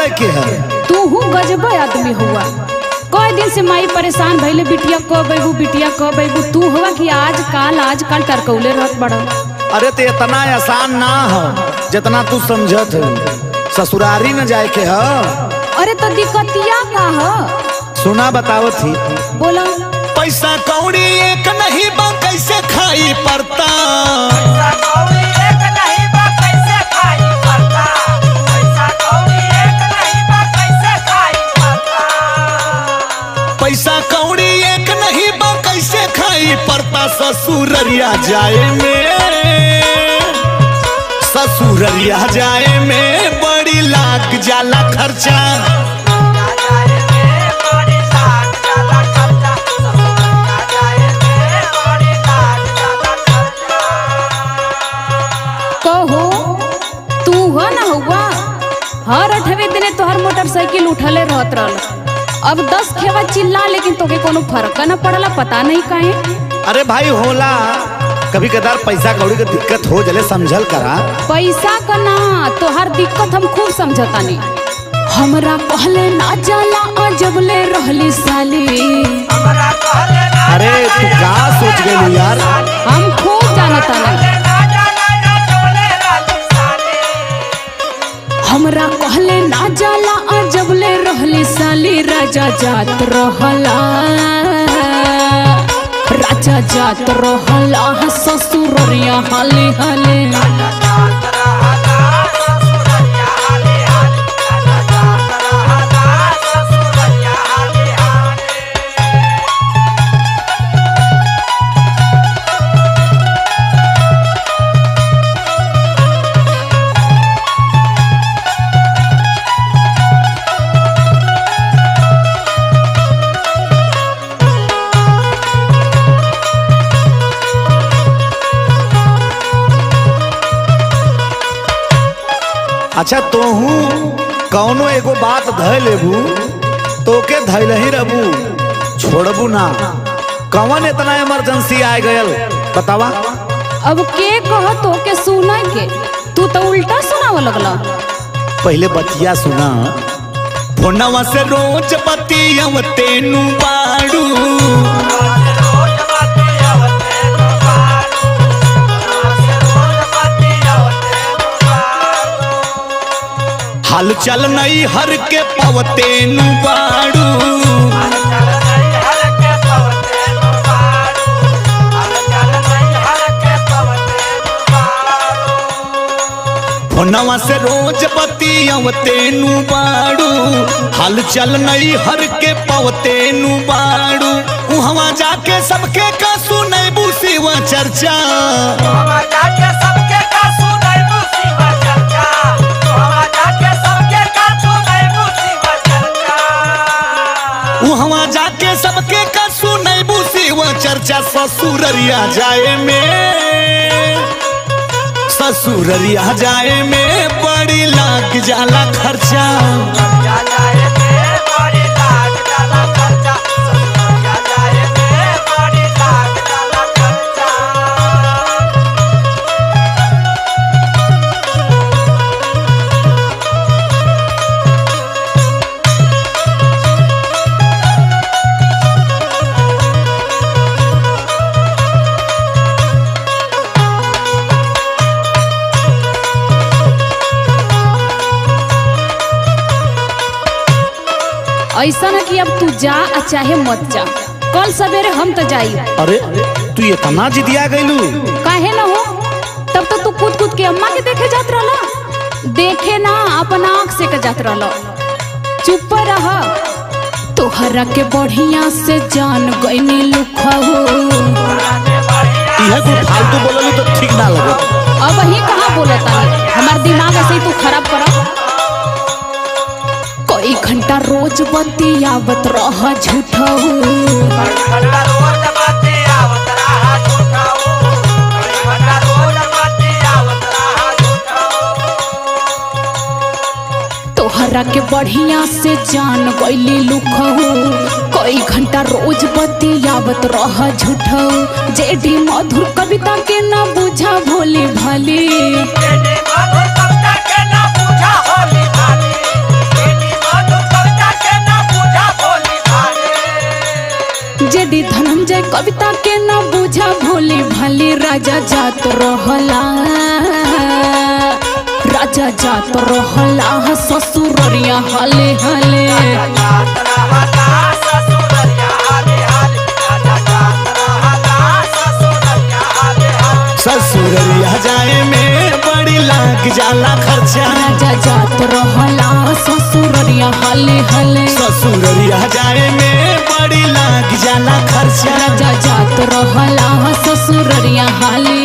जाए के है। तू हूँ गजब आदमी हुआ। कई दिन से माई परेशान भइले, बिटिया कब अबू बिटिया कब अबू। तू हुआ कि आजकल टरकौले रहत बड़ा। अरे तो इतना आसान ना हो जितना तू समझत है। ससुरारी न जाए के है। अरे तो दिक्कतिया का है? सुना बताओ थी। बोला। पैसा कौड़ी एक नहीं बा कैसे खाई पड़ता। पैसा कौड़ी एक नहीं बा कैसे खाई पड़ता। ससुररिया जाए में, ससुररिया जाए में बड़ी लाग जाला खर्चा। हर 8वें दिने तोहर मोटरसाइकिल उठले रहत रहल। अब 10 खेवा चिल्ला लेकिन तोके कोनो फर्क न पड़ला, पता नहीं काहे। अरे भाई होला कभी कदार पैसा कौड़ी के दिक्कत हो जले, समझल करा। पैसा का ना तोहर दिक्कत हम खूब समझतानी। हमरा कहले ना जाला अजबले रहली साली। अरे तू का सोच गई यार? हम खूब जानतानी। हमरा कहले ना जाला अजबले रहली साली। राजा जात रहला, राजा जात रहला ससुररिया हाले हाले। अच्छा तोहू कौनो एगो बात धय लेबू तो के धैल ही रहबू, छोड़बू ना। कौन इतना इमरजेंसी आ गयल बतावा। अब के कह तो के सुना के, तू तो उल्टा सुनाव लगला। पहले बतिया सुना। फोनवा से रोज बतियाव तेनू बाड़ू। हाल चल नहीं हर के पवते नु बाड़ू। फोनवा से रोज बतियावते नु बाड़ू। हाल चल नहीं हर के पवते नु बाड़ू। उहवा जाके सबके का सुनै बुसीवा चर्चा। वहाँ जाके सबके का सुनै बुसी वो चर्चा। ससुररिया जाए में, ससुररिया जाए में बड़ी लाग जाला खर्चा। ऐसा ना कि अब तू जा चाहे मत जा, कल सवेरे हम तो जाई। अरे तू इतना जिदिया गईलू काहे ना हो? तब तो तू कूद कूद के अम्मा के देखे जात रहला। देखे ना अपना आँख से के जात रहला। चुप रह। तोहरा के बढ़िया से जान गईनी लुखाऊ। इहे कुछ फालतू बोललू तो ठीक ना लगे। अब ही कहाँ बोलता है? हमार दिमाग ऐसे ही तू खराब करा। कई घंटा रोज बतियावत रह झूठाऊ। तोहरा के बढ़िया से जान गईली लुखाऊ। कई घंटा रोज बतियावत रह झूठाऊ। जेडी मधुर कविता के ना बुझा भोली भाली। कविता के न बुझा भोली भाली राजा जात रहला, राजा जात रहला ससुररिया हाले हाले। ससुररिया जाए में बड़ी लाग जाला खर्चा, राजा जात रहला ससुररिया हाले हाले। ससुररिया जाए में बड़ी लाग जाला खर्चा, राजा जात रहला ससुररिया हाले